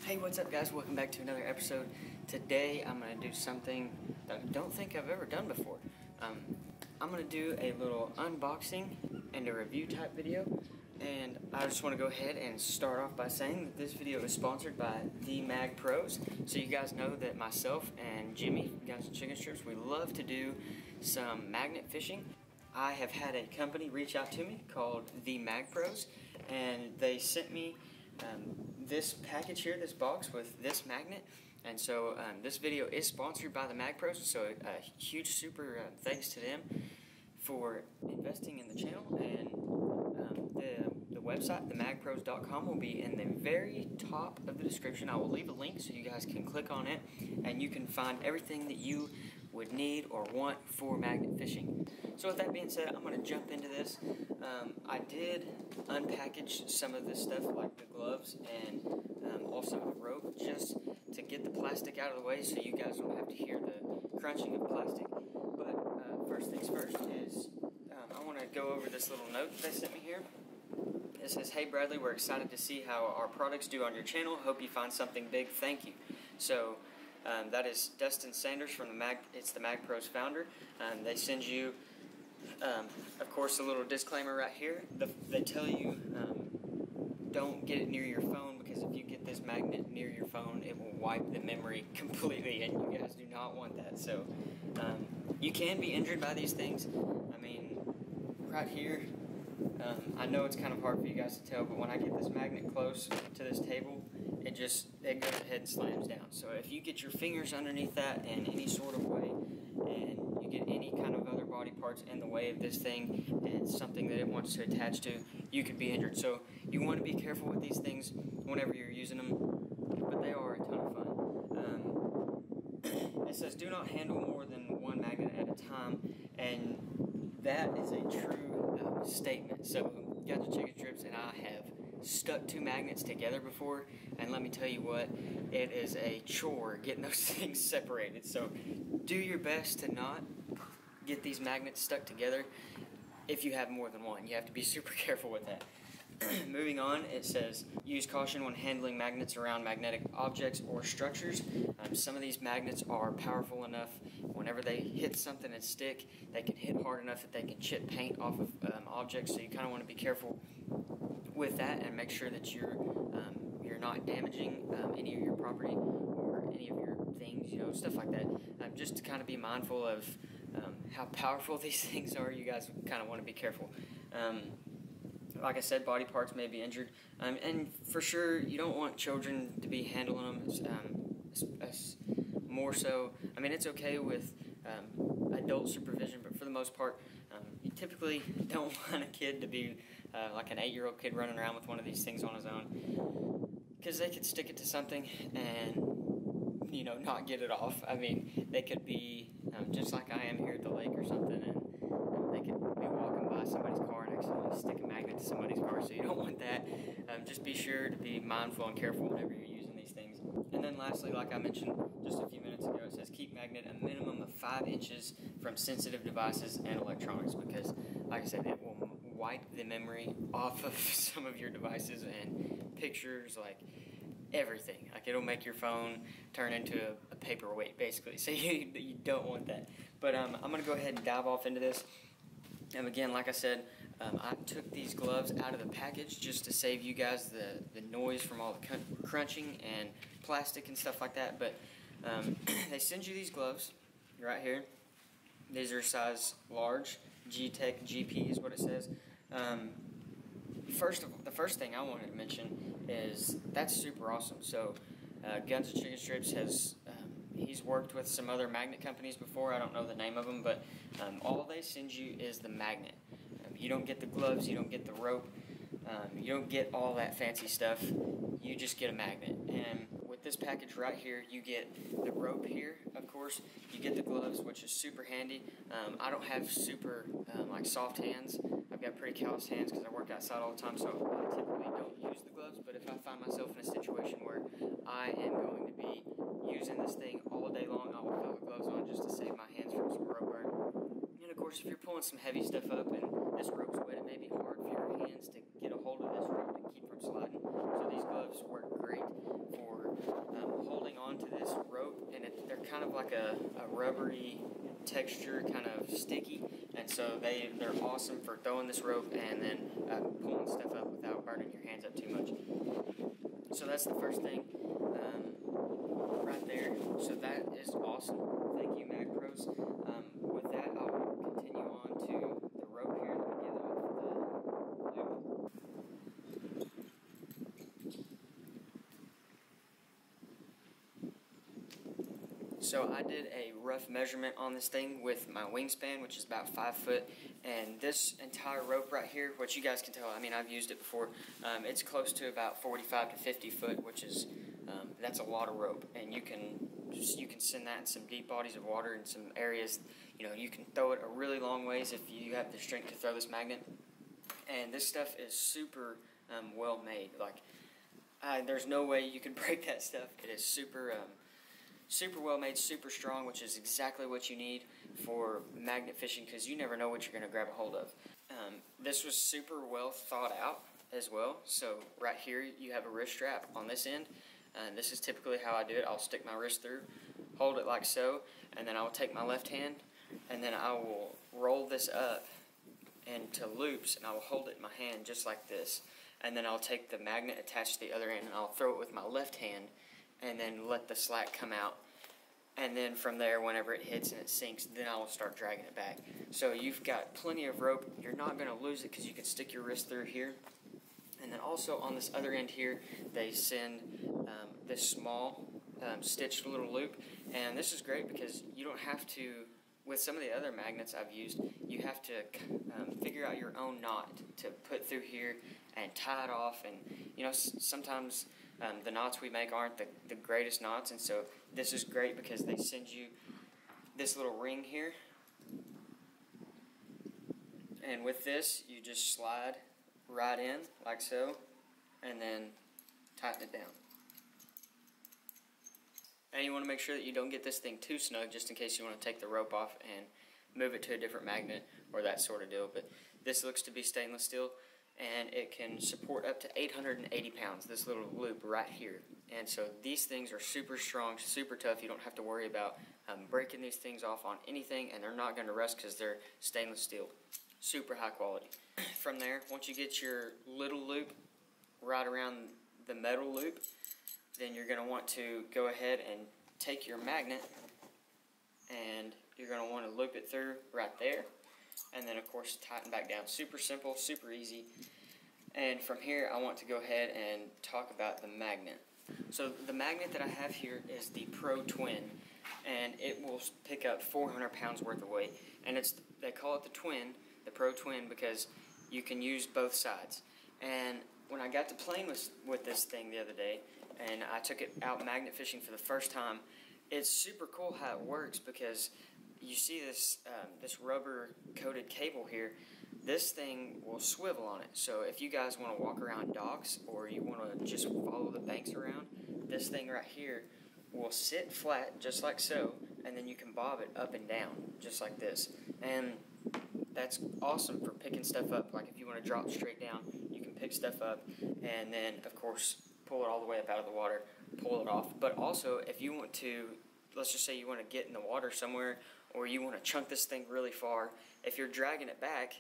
Hey, what's up guys? Welcome back to another episode. Today I'm going to do something that I don't think I've ever done before. I'm going to do a little unboxing and a review type video. And I just want to go ahead and start off by saying that this video is sponsored by The Mag Pros. So you guys know that myself and Jimmy, Guns and Chicken Strips, we love to do some magnet fishing. I have had a company reach out to me called The Mag Pros, and they sent me this package here, this box with this magnet. And so this video is sponsored by the Mag Pros, so a huge super thanks to them for investing in the channel. And the website, themagpros.com, will be in the very top of the description. I will leave a link so you guys can click on it and you can find everything that you would need or want for magnet fishing. So with that being said, I'm going to jump into this. I did unpackage some of this stuff, like the gloves and also the rope, just to get the plastic out of the way so you guys don't have to hear the crunching of plastic. But first things first is I want to go over this little note that they sent me here. It says, "Hey Bradley, we're excited to see how our products do on your channel. Hope you find something big. Thank you." So that is Dustin Sanders from the Mag. It's the Mag Pros founder. They send you, of course, a little disclaimer right here. They tell you don't get it near your phone, because if you get this magnet near your phone, it will wipe the memory completely, and you guys do not want that. So you can be injured by these things. I mean, right here, I know it's kind of hard for you guys to tell, but when I get this magnet close to this table, it goes ahead and slams down. So if you get your fingers underneath that in any sort of way, and you get any kind of other body parts in the way of this thing and something that it wants to attach to, you could be injured. So you want to be careful with these things whenever you're using them, but they are a ton of fun. It says, "Do not handle more than one magnet at a time," and that is a true statement. So Guns and Chicken Strips and I have stuck two magnets together before, and let me tell you what, it is a chore getting those things separated. So do your best to not get these magnets stuck together. If you have more than one, you have to be super careful with that. Moving on, it says, "Use caution when handling magnets around magnetic objects or structures." Some of these magnets are powerful enough, whenever they hit something and stick, they can hit hard enough that they can chip paint off of objects. So you kind of want to be careful with that and make sure that you're not damaging any of your property or any of your things, stuff like that. Just to kind of be mindful of how powerful these things are. You guys kind of want to be careful. Like I said, body parts may be injured, and for sure you don't want children to be handling them. More so, I mean, it's okay with adult supervision, but for the most part, you typically don't want a kid to be like an 8-year-old kid running around with one of these things on his own, because they could stick it to something and not get it off. I mean, they could be just like I am here at the lake or something, and they could be walking by somebody's car and accidentally stick a magnet to somebody's car. So you don't want that. Just be sure to be mindful and careful whenever you're using these things. And then lastly, like I mentioned just a few minutes ago, it says keep magnet a minimum of 5 inches from sensitive devices and electronics, because, like I said, it will wipe the memory off of some of your devices and pictures, like everything. Like, it'll make your phone turn into a paperweight, basically. So you don't want that. But I'm going to go ahead and dive off into this. And again, like I said, I took these gloves out of the package just to save you guys the noise from all the crunching and plastic and stuff like that. But they send you these gloves right here. These are size large. G-Tech GP is what it says. The first thing I wanted to mention is that's super awesome. So Guns and Chicken Strips has he's worked with some other magnet companies before. I don't know the name of them, but all they send you is the magnet. You don't get the gloves, you don't get the rope, you don't get all that fancy stuff. You just get a magnet. And with this package right here, you get the rope here, of course. You get the gloves, which is super handy. I don't have super like soft hands. I've got pretty calloused hands because I work outside all the time, so I typically don't use the gloves. But if I find myself in a situation where I am going to be using this thing all day long, I will throw the gloves on just to save my hands from some rope burn. And of course, if you're pulling some heavy stuff up and this rope's wet, it may be hard for your hands to get a hold of this rope and keep from sliding. So these gloves work great for holding on to this rope, and they're kind of like a rubbery texture, kind of sticky, and so they're awesome for throwing this rope and then pulling stuff up without burning your hands up too much. So that's the first thing right there. So that is awesome. Thank you, MagPros. With that, I'll continue on to the rope here that we get off the loop. So I did a rough measurement on this thing with my wingspan, which is about 5 foot, and this entire rope right here, which you guys can tell, I mean, I've used it before, it's close to about 45 to 50 foot, which is, that's a lot of rope, and you can send that in some deep bodies of water in some areas. You know, you can throw it a really long ways if you have the strength to throw this magnet. And this stuff is super well made. Like, there's no way you can break that stuff. It is super well made, super strong, which is exactly what you need for magnet fishing, because you never know what you're going to grab a hold of. This was super well thought out as well. So right here you have a wrist strap on this end. And this is typically how I do it. I'll stick my wrist through, hold it like so, and then I will take my left hand, and then I will roll this up into loops, and I will hold it in my hand just like this. And then I'll take the magnet attached to the other end, and I'll throw it with my left hand, and then let the slack come out. And then from there, whenever it hits and it sinks, then I will start dragging it back. So you've got plenty of rope. You're not going to lose it because you can stick your wrist through here. And then also on this other end here, they send this small stitched little loop. And this is great because you don't have to, with some of the other magnets I've used, you have to figure out your own knot to put through here and tie it off. And, you know, sometimes the knots we make aren't the greatest knots. And so this is great because they send you this little ring here. And with this, you just slide right in like so, and then tighten it down. And you want to make sure that you don't get this thing too snug, just in case you want to take the rope off and move it to a different magnet or that sort of deal. But this looks to be stainless steel, and it can support up to 880 pounds, this little loop right here. And so these things are super strong, super tough. You don't have to worry about breaking these things off on anything, and they're not going to rust because they're stainless steel. Super high quality. From there, once you get your little loop right around the metal loop, then you're going to want to go ahead and take your magnet, and you're going to want to loop it through right there, and then of course tighten back down. Super simple, super easy. And from here I want to go ahead and talk about the magnet. So the magnet that I have here is the Pro Twin, and it will pick up 400 pounds worth of weight. And they call it the Twin, the Pro Twin, because you can use both sides. And when I got to playing with this thing the other day, and I took it out magnet fishing for the first time, it's super cool how it works, because you see this rubber coated cable here. This thing will swivel on it. So if you guys want to walk around docks, or you want to just follow the banks around, this thing right here will sit flat just like so, and then you can bob it up and down just like this. And that's awesome for picking stuff up. Like if you want to drop straight down, you can pick stuff up, and then of course pull it all the way up out of the water, pull it off. But also if you want to, let's just say you want to get in the water somewhere, or you want to chunk this thing really far, if you're dragging it back,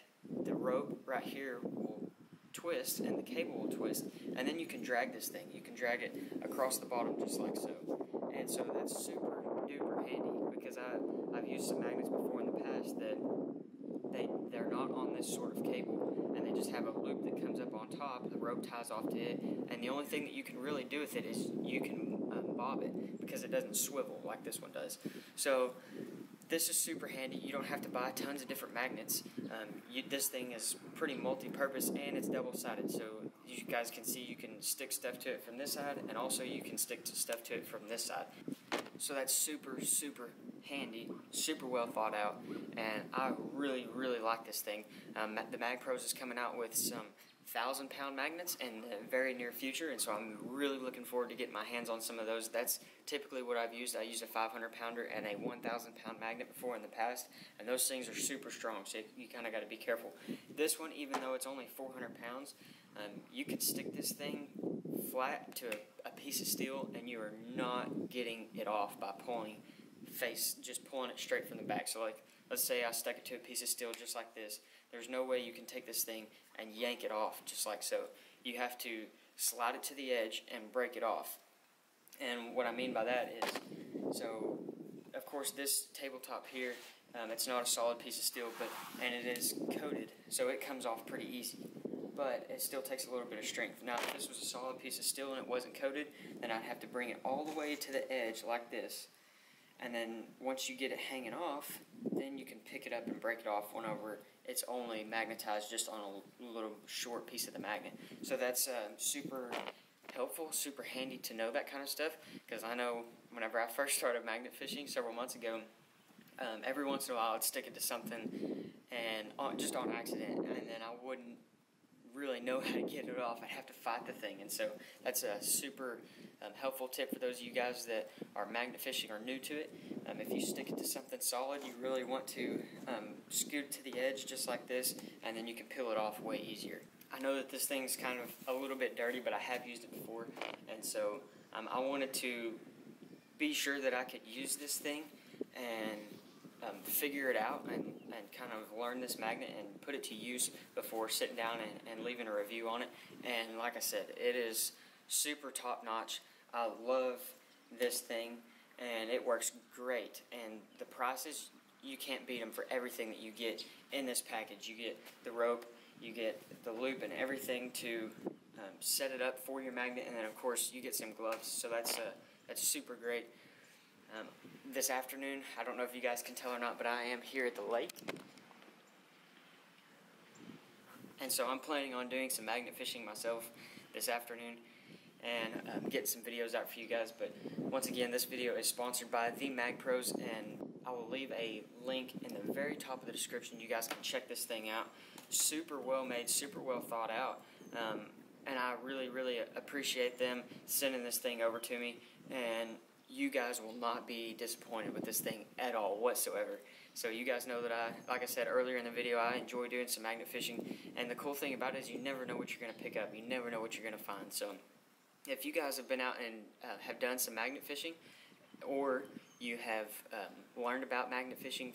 the rope right here will twist and the cable will twist, and then you can drag this thing. You can drag it across the bottom just like so. And so that's super duper handy, because I've used some magnets before in the past that they're not on this sort of cable, and they just have a loop that comes up on top, the rope ties off to it, and the only thing that you can really do with it is you can bob it, because it doesn't swivel like this one does. So this is super handy. You don't have to buy tons of different magnets. This thing is pretty multi-purpose, and it's double-sided, so you guys can see you can stick stuff to it from this side, and also you can stick stuff to it from this side. So that's super, super handy, super well thought out, and I really, really like this thing. The MagPros is coming out with some 1,000-pound magnets in the very near future, and so I'm really looking forward to getting my hands on some of those. That's typically what I've used. I used a 500-pounder and a 1,000-pound magnet before in the past, and those things are super strong, so you kind of got to be careful. This one, even though it's only 400 pounds, you can stick this thing flat to a piece of steel, and you are not getting it off by just pulling it straight from the back. So like, let's say I stuck it to a piece of steel just like this. There's no way you can take this thing and yank it off just like so. You have to slide it to the edge and break it off. And what I mean by that is, so of course this tabletop here, it's not a solid piece of steel, and it is coated, so it comes off pretty easy. But it still takes a little bit of strength. Now, if this was a solid piece of steel and it wasn't coated, then I'd have to bring it all the way to the edge like this. And then once you get it hanging off, then you can pick it up and break it off whenever it's only magnetized just on a little short piece of the magnet. So that's super helpful, super handy to know that kind of stuff, because I know whenever I first started magnet fishing several months ago, every once in a while I'd stick it to something and just on accident, and then I wouldn't really know how to get it off. I'd have to fight the thing. And so that's a super helpful tip for those of you guys that are magnet fishing or new to it. If you stick it to something solid, you really want to scoot to the edge just like this, and then you can peel it off way easier. I know that this thing's kind of a little bit dirty, but I have used it before, and so I wanted to be sure that I could use this thing and figure it out and kind of learn this magnet and put it to use before sitting down and leaving a review on it. And like I said, it is super top notch. I love this thing, and it works great. And the prices, you can't beat them for everything that you get in this package. You get the rope, you get the loop and everything to set it up for your magnet, and then of course you get some gloves. So that's super great. This afternoon, I don't know if you guys can tell or not, but I am here at the lake. And so I'm planning on doing some magnet fishing myself this afternoon and get some videos out for you guys. But once again, this video is sponsored by the Mag Pros, and I will leave a link in the very top of the description. You guys can check this thing out. Super well made, super well thought out, and I really, really appreciate them sending this thing over to me, and you guys will not be disappointed with this thing at all whatsoever. So you guys know that like I said earlier in the video, I enjoy doing some magnet fishing, and the cool thing about it is you never know what you're going to pick up. You never know what you're going to find. So if you guys have been out and have done some magnet fishing, or you have learned about magnet fishing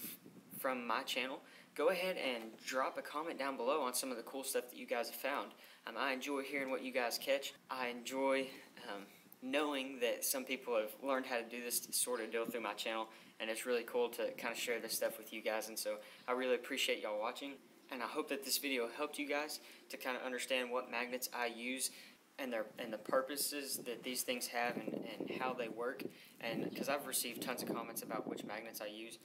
from my channel, go ahead and drop a comment down below on some of the cool stuff that you guys have found. I enjoy hearing what you guys catch. I enjoy knowing that some people have learned how to do this sort of deal through my channel, and it's really cool to kind of share this stuff with you guys. And so I really appreciate y'all watching, and I hope that this video helped you guys to kind of understand what magnets I use and the purposes that these things have and how they work. And because I've received tons of comments about which magnets I use,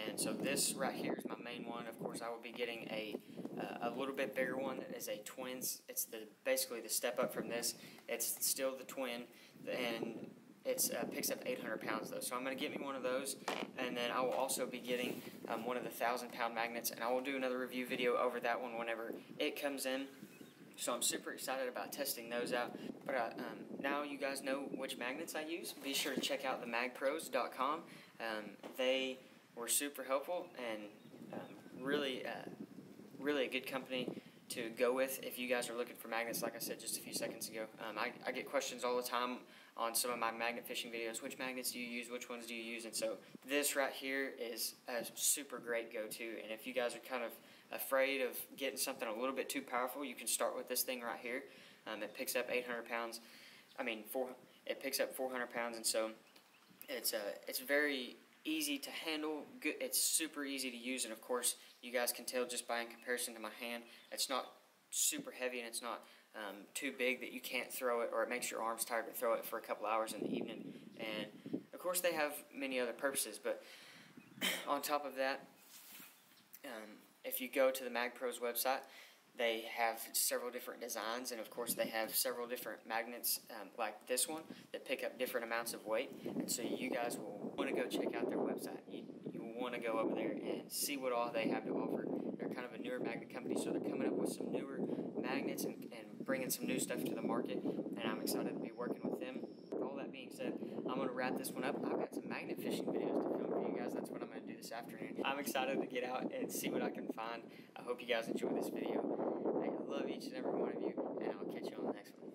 and so this right here is my main one. Of course, I will be getting a little bit bigger one that is a twins. It's basically the step up from this. It's still the twin, and it picks up 800 pounds though. So I'm going to get me one of those, and then I will also be getting one of the 1,000-pound magnets, and I will do another review video over that one whenever it comes in. So I'm super excited about testing those out. But now you guys know which magnets I use. Be sure to check out themagpros.com. They were super helpful and really a good company to go with if you guys are looking for magnets. Like I said just a few seconds ago, I get questions all the time on some of my magnet fishing videos. Which magnets do you use? Which ones do you use? And so this right here is a super great go-to. And if you guys are kind of afraid of getting something a little bit too powerful, you can start with this thing right here. It picks up 800 pounds. It picks up 400 pounds, and so it's very easy to handle. Good, it's super easy to use, and of course, you guys can tell just by in comparison to my hand, it's not super heavy, and it's not too big that you can't throw it, or it makes your arms tired to throw it for a couple hours in the evening. And of course, they have many other purposes, but on top of that, if you go to the Mag Pros website, they have several different designs, and of course they have several different magnets like this one that pick up different amounts of weight. And so you guys will want to go check out their website. You will want to go over there and see what all they have to offer. They're kind of a newer magnet company, so they're coming up with some newer magnets and bringing some new stuff to the market, and I'm excited to be working with them. With all that being said, I'm going to wrap this one up. I've got some magnet fishing videos to film for you guys. That's what I'm going to do this afternoon. I'm excited to get out and see what I can find. I hope you guys enjoy this video. I love each and every one of you, and I'll catch you on the next one.